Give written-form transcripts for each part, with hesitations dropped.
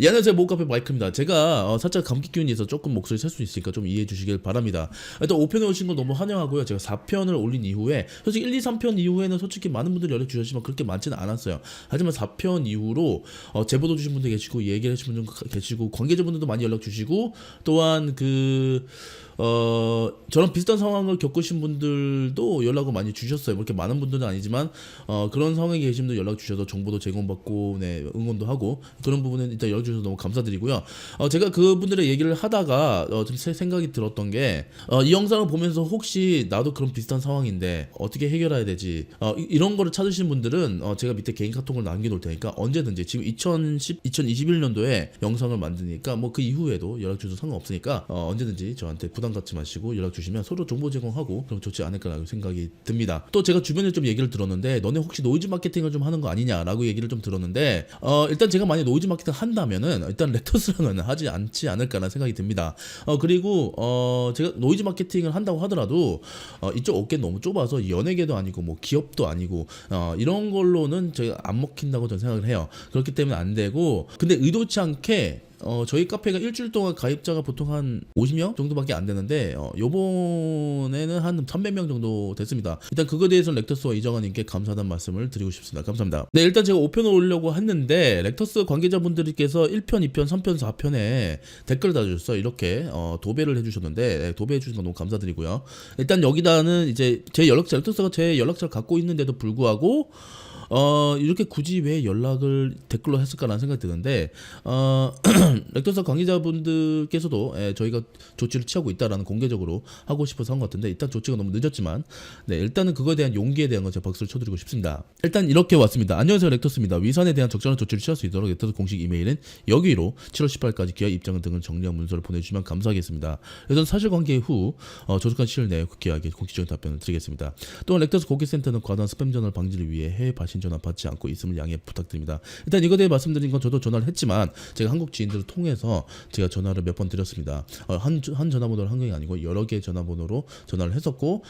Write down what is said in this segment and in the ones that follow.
이 안녕하세요, 모카페 마이크입니다. 제가 살짝 감기 기운이 있어서 조금 목소리 셀 수 있으니까 좀 이해해 주시길 바랍니다. 일단 5편에 오신 거 너무 환영하고요. 제가 4편을 올린 이후에 솔직히 1, 2, 3편 이후에는 솔직히 많은 분들이 연락 주셨지만 그렇게 많지는 않았어요. 하지만 4편 이후로 제보도 주신 분들 계시고 얘기해 주신 분들 계시고 관계자분들도 많이 연락 주시고 또한 저랑 비슷한 상황을 겪으신 분들도 연락을 많이 주셨어요. 뭐 이렇게 많은 분들은 아니지만 그런 상황에 계신 분들 연락 주셔서 정보도 제공받고 네, 응원도 하고 그런 부분은 일단 연락 주셔서 너무 감사드리고요. 제가 그분들의 얘기를 하다가 좀 생각이 들었던 게 이 영상을 보면서 혹시 나도 그런 비슷한 상황인데 어떻게 해결해야 되지 이런 거를 찾으신 분들은 제가 밑에 개인 카톡을 남겨놓을 테니까 언제든지 지금 2021년도에 영상을 만드니까 뭐 그 이후에도 연락 주셔도 상관없으니까 언제든지 저한테 부담 갖지 마시고 연락 주시면 서로 정보 제공하고 그럼 좋지 않을까라고 생각이 듭니다. 또 제가 주변에 좀 얘기를 들었는데 너네 혹시 노이즈 마케팅을 좀 하는 거 아니냐라고 얘기를 좀 들었는데 일단 제가 만약 노이즈 마케팅 한다면은 일단 렉터스랑은 하지 않지 않을까라는 생각이 듭니다. 그리고 제가 노이즈 마케팅을 한다고 하더라도 이쪽 어깨 너무 좁아서 연예계도 아니고 뭐 기업도 아니고 이런 걸로는 제가 안 먹힌다고 저는 생각을 해요. 그렇기 때문에 안 되고 근데 의도치 않게 저희 카페가 일주일 동안 가입자가 보통 한 50명 정도밖에 안 되는데 요번에는 한 300명 정도 됐습니다. 일단 그거에 대해서 렉터스와 이정환님께 감사하다는 말씀을 드리고 싶습니다. 감사합니다. 네, 일단 제가 5편을 올리려고 했는데 렉터스 관계자분들께서 1편, 2편, 3편, 4편에 댓글을 달아주셨어요. 이렇게 도배를 해주셨는데 도배해 주신 거 너무 감사드리고요. 일단 여기다는 이제 제 연락처, 렉터스가 제 연락처를 갖고 있는데도 불구하고 이렇게 굳이 왜 연락을 댓글로 했을까라는 생각이 드는데 렉터스 관계자분들께서도 저희가 조치를 취하고 있다라는 공개적으로 하고 싶어서 한 것 같은데 일단 조치가 너무 늦었지만 네, 일단은 그거에 대한 용기에 대한 건 제가 박수를 쳐드리고 싶습니다. 일단 이렇게 왔습니다. 안녕하세요, 렉터스입니다. 위산에 대한 적절한 조치를 취할 수 있도록 렉터스 공식 이메일은 여기로 7월 18일까지 기아 입장 등을 정리한 문서를 보내주시면 감사하겠습니다. 그래서 사실관계 후 조속한 시일 내에 기아에게 공식적인 답변을 드리겠습니다. 또한 렉터스 고객센터는 과도한 스팸 전화를 방지를 위해 해외 발신 전화 받지 않고 있음을 양해 부탁드립니다. 일단 이거에 대해 말씀드린 건 저도 전화를 했지만 제가 한국 지인들을 통해서 제가 전화를 몇 번 드렸습니다. 한 전화번호를 한 게 아니고 여러 개의 전화번호로 전화를 했었고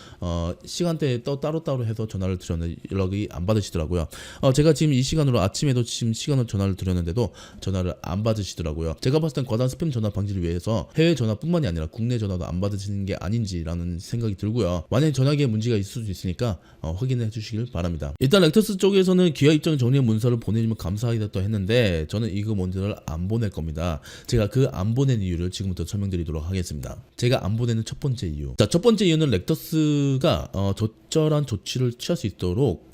시간대에 따로따로 해서 전화를 드렸는데 연락이 안 받으시더라고요. 제가 지금 이 시간으로 아침에도 지금 시간으로 전화를 드렸는데도 전화를 안 받으시더라고요. 제가 봤을 땐 과다한 스팸 전화 방지를 위해서 해외 전화뿐만이 아니라 국내 전화도 안 받으시는 게 아닌지라는 생각이 들고요. 만약에 전화기에 문제가 있을 수 있으니까 확인해 주시길 바랍니다. 일단 렉터스 쪽에서는 기아 입장 정리 문서를 보내주면 감사하겠다 했는데 저는 이거 문서를 안 보낼 겁니다. 제가 그 안 보낸 이유를 지금부터 설명드리도록 하겠습니다. 제가 안 보내는 첫 번째 이유. 자, 첫 번째 이유는 렉터스가 적절한 조치를 취할 수 있도록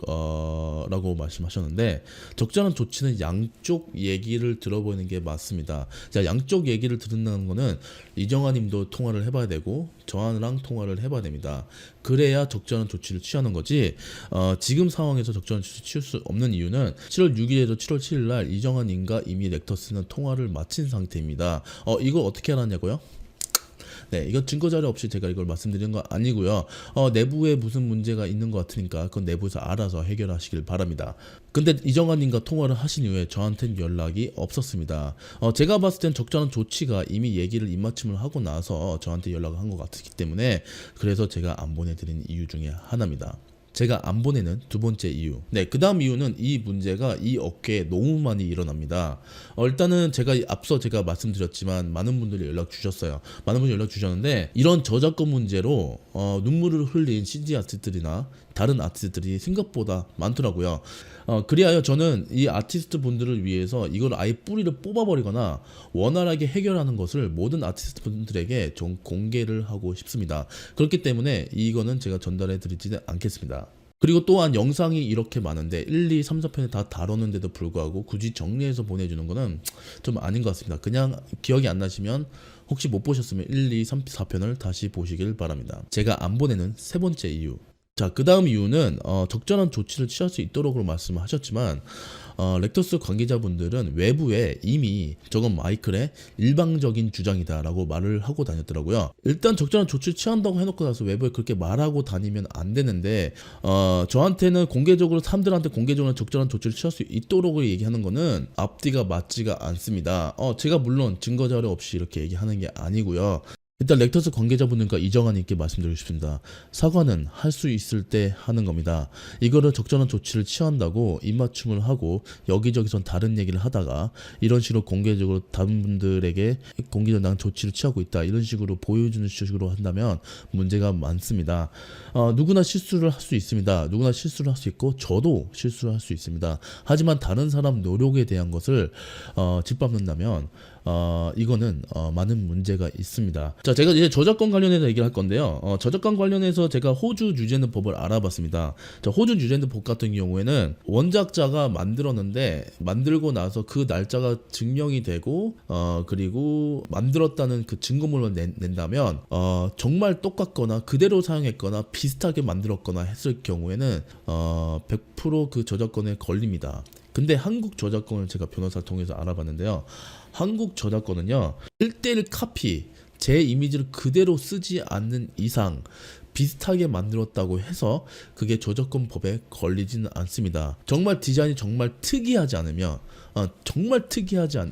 라고 말씀하셨는데 적절한 조치는 양쪽 얘기를 들어보는 게 맞습니다. 자, 양쪽 얘기를 듣는다는 거는 이정환 님도 통화를 해봐야 되고 저랑 통화를 해봐야 됩니다. 그래야 적절한 조치를 취하는 거지 지금 상황에서 적절한 조치를 취할 수 없는 이유는 7월 6일에도 7월 7일 날 이정환 님과 이미 렉터스는 통화를 마친 상태입니다. 이걸 어떻게 알았냐고요? 네, 이거 증거자료 없이 제가 이걸 말씀드리는 거 아니고요. 내부에 무슨 문제가 있는 것 같으니까 그건 내부에서 알아서 해결하시길 바랍니다. 근데 이정환님과 통화를 하신 이후에 저한테는 연락이 없었습니다. 제가 봤을 땐 적절한 조치가 이미 얘기를 입맞춤을 하고 나서 저한테 연락을 한 것 같기 때문에 그래서 제가 안 보내드린 이유 중에 하나입니다. 제가 안 보내는 두 번째 이유. 네, 그 다음 이유는 이 문제가 이 업계에 너무 많이 일어납니다. 일단은 앞서 제가 말씀드렸지만 많은 분들이 연락 주셨어요. 많은 분들이 연락 주셨는데 이런 저작권 문제로 눈물을 흘린 CG 아티스트들이나 다른 아티스트들이 생각보다 많더라고요. 그리하여 저는 이 아티스트 분들을 위해서 이걸 아예 뿌리를 뽑아버리거나 원활하게 해결하는 것을 모든 아티스트 분들에게 좀 공개를 하고 싶습니다. 그렇기 때문에 이거는 제가 전달해 드리지는 않겠습니다. 그리고 또한 영상이 이렇게 많은데 1, 2, 3, 4편에 다 다뤘는데도 불구하고 굳이 정리해서 보내주는 거는 좀 아닌 것 같습니다. 그냥 기억이 안 나시면 혹시 못 보셨으면 1, 2, 3, 4편을 다시 보시길 바랍니다. 제가 안 보내는 세 번째 이유. 자, 그 다음 이유는 적절한 조치를 취할 수 있도록 말씀하셨지만 렉터스 관계자분들은 외부에 이미 저건 마이클의 일방적인 주장이다 라고 말을 하고 다녔더라고요. 일단 적절한 조치를 취한다고 해놓고 나서 외부에 그렇게 말하고 다니면 안 되는데 저한테는 공개적으로 사람들한테 공개적으로 적절한 조치를 취할 수 있도록 얘기하는 거는 앞뒤가 맞지가 않습니다. 제가 물론 증거자료 없이 이렇게 얘기하는 게 아니고요. 일단 렉터스 관계자분들과 이정환님께 말씀드리고 싶습니다. 사과는 할 수 있을 때 하는 겁니다. 이거를 적절한 조치를 취한다고 입맞춤을 하고 여기저기선 다른 얘기를 하다가 이런 식으로 공개적으로 다른 분들에게 공개적 난 조치를 취하고 있다 이런 식으로 보여주는 식으로 한다면 문제가 많습니다. 누구나 실수를 할 수 있습니다. 누구나 실수를 할 수 있고 저도 실수를 할 수 있습니다. 하지만 다른 사람 노력에 대한 것을 짓밟는다면 이거는 많은 문제가 있습니다. 자, 제가 이제 저작권 관련해서 얘기를 할 건데요. 저작권 관련해서 제가 호주 뉴젠드 법을 알아봤습니다. 자, 호주 뉴젠드 법 같은 경우에는 원작자가 만들었는데 만들고 나서 그 날짜가 증명이 되고 그리고 만들었다는 그 증거물을 낸다면 정말 똑같거나 그대로 사용했거나 비슷하게 만들었거나 했을 경우에는 100% 그 저작권에 걸립니다. 근데 한국 저작권을 제가 변호사를 통해서 알아봤는데요. 한국 저작권은요 1:1 카피 제 이미지를 그대로 쓰지 않는 이상 비슷하게 만들었다고 해서 그게 저작권법에 걸리지는 않습니다. 정말 디자인이 정말 특이하지 않으면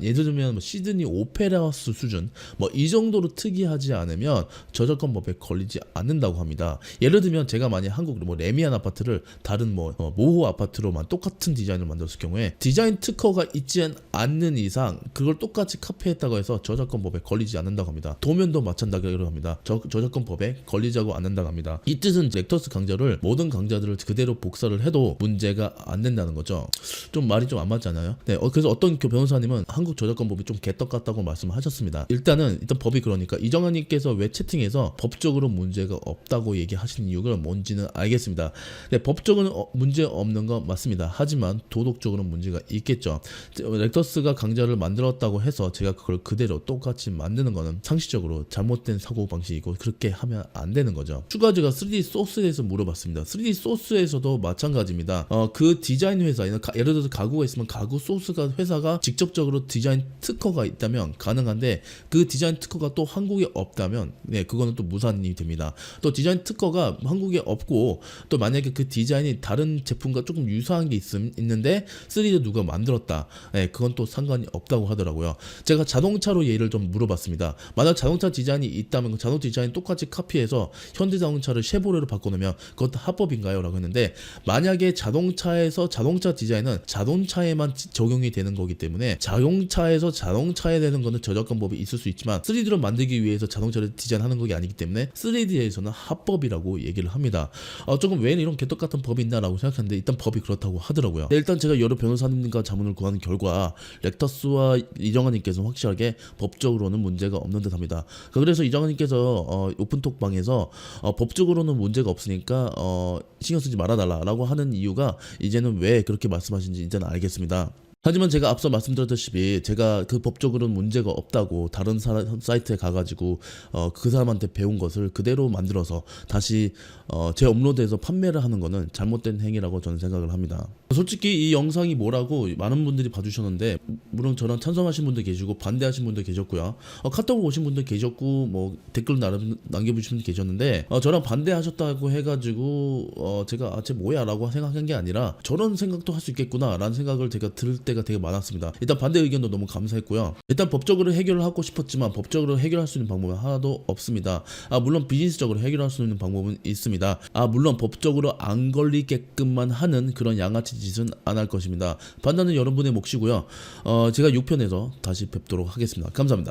예를 들면 뭐 시드니 오페라 하우스 수준 뭐 이 정도로 특이하지 않으면 저작권법에 걸리지 않는다고 합니다. 예를 들면 제가 만약 한국 뭐 레미안 아파트를 다른 모호 아파트로만 똑같은 디자인을 만들었을 경우에 디자인 특허가 있지 않는 이상 그걸 똑같이 카피했다고 해서 저작권법에 걸리지 않는다고 합니다. 도면도 마찬가지로 합니다. 저작권법에 걸리자고 않는다고 합니다. 이 뜻은 렉터스 강좌를 모든 강좌들을 그대로 복사를 해도 문제가 안 된다는 거죠. 좀 말이 좀 안 맞잖아요. 네, 그래서 어떤 변호사님은 한국 저작권법이 좀 개떡 같다고 말씀하셨습니다. 일단 법이 그러니까 이정환님께서 왜 채팅에서 법적으로 문제가 없다고 얘기하시는 이유가 뭔지는 알겠습니다. 네, 법적으로 문제 없는 건 맞습니다. 하지만 도덕적으로는 문제가 있겠죠. 렉터스가 강좌를 만들었다고 해서 제가 그걸 그대로 똑같이 만드는 거는 상식적으로 잘못된 사고 방식이고 그렇게 하면 안 되는 거죠. 추가적으로 3D 소스에 대해서 물어봤습니다. 3D 소스에서도 마찬가지입니다. 그 디자인 회사, 예를 들어서 가구가 있으면 가구 소스가 회사가 직접적으로 디자인 특허가 있다면 가능한데 그 디자인 특허가 또 한국에 없다면 그거는 또 무산이 됩니다. 또 디자인 특허가 한국에 없고 또 만약에 그 디자인이 다른 제품과 조금 유사한 게 있는데 3D 누가 만들었다. 그건 또 상관이 없다고 하더라고요. 제가 자동차로 예를 좀 물어봤습니다. 만약 자동차 디자인이 있다면 그 자동차 디자인 똑같이 카피해서 현대자동차를 쉐보레로 바꿔놓으면 그것도 합법인가요? 라고 했는데 만약에 자동차에서 자동차 디자인은 자동차에만 적용이 되는 거기 때문에 자동차에서 자동차에 되는 거는 저작권법이 있을 수 있지만 3D로 만들기 위해서 자동차를 디자인하는 것이 아니기 때문에 3D에서는 합법이라고 얘기를 합니다. 조금 왜 이런 개떡 같은 법이 있나라고 생각했는데 일단 법이 그렇다고 하더라고요. 일단 제가 여러 변호사님과 자문을 구한 결과 렉터스와 이정환님께서 확실하게 법적으로는 문제가 없는 듯합니다. 그래서 이정환님께서 오픈톡방에서 법적으로는 문제가 없으니까 신경 쓰지 말아달라라고 하는 이유가 이제는 왜 그렇게 말씀하신지 이제는 알겠습니다. 하지만 제가 앞서 말씀드렸다시피 제가 그 법적으로는 문제가 없다고 다른 사이트에 가가지고 그 사람한테 배운 것을 그대로 만들어서 다시 재업로드해서 판매를 하는 거는 잘못된 행위라고 저는 생각을 합니다. 솔직히 이 영상이 뭐라고 많은 분들이 봐주셨는데 물론 저랑 찬성하신 분도 계시고 반대하신 분도 계셨고요. 카톡으로 오신 분도 계셨고 뭐 댓글 남겨주신 분도 계셨는데 저랑 반대하셨다고 해가지고 제가 쟤 뭐야 라고 생각한 게 아니라 저런 생각도 할 수 있겠구나 라는 생각을 제가 들을 때가 되게 많았습니다. 일단 반대 의견도 너무 감사했고요. 일단 법적으로 해결을 하고 싶었지만 법적으로 해결할 수 있는 방법은 하나도 없습니다. 물론 비즈니스적으로 해결할 수 있는 방법은 있습니다. 물론 법적으로 안 걸리게끔만 하는 그런 양아치 짓은 안 할 것입니다. 판단은 여러분의 몫이고요. 제가 6편에서 다시 뵙도록 하겠습니다. 감사합니다.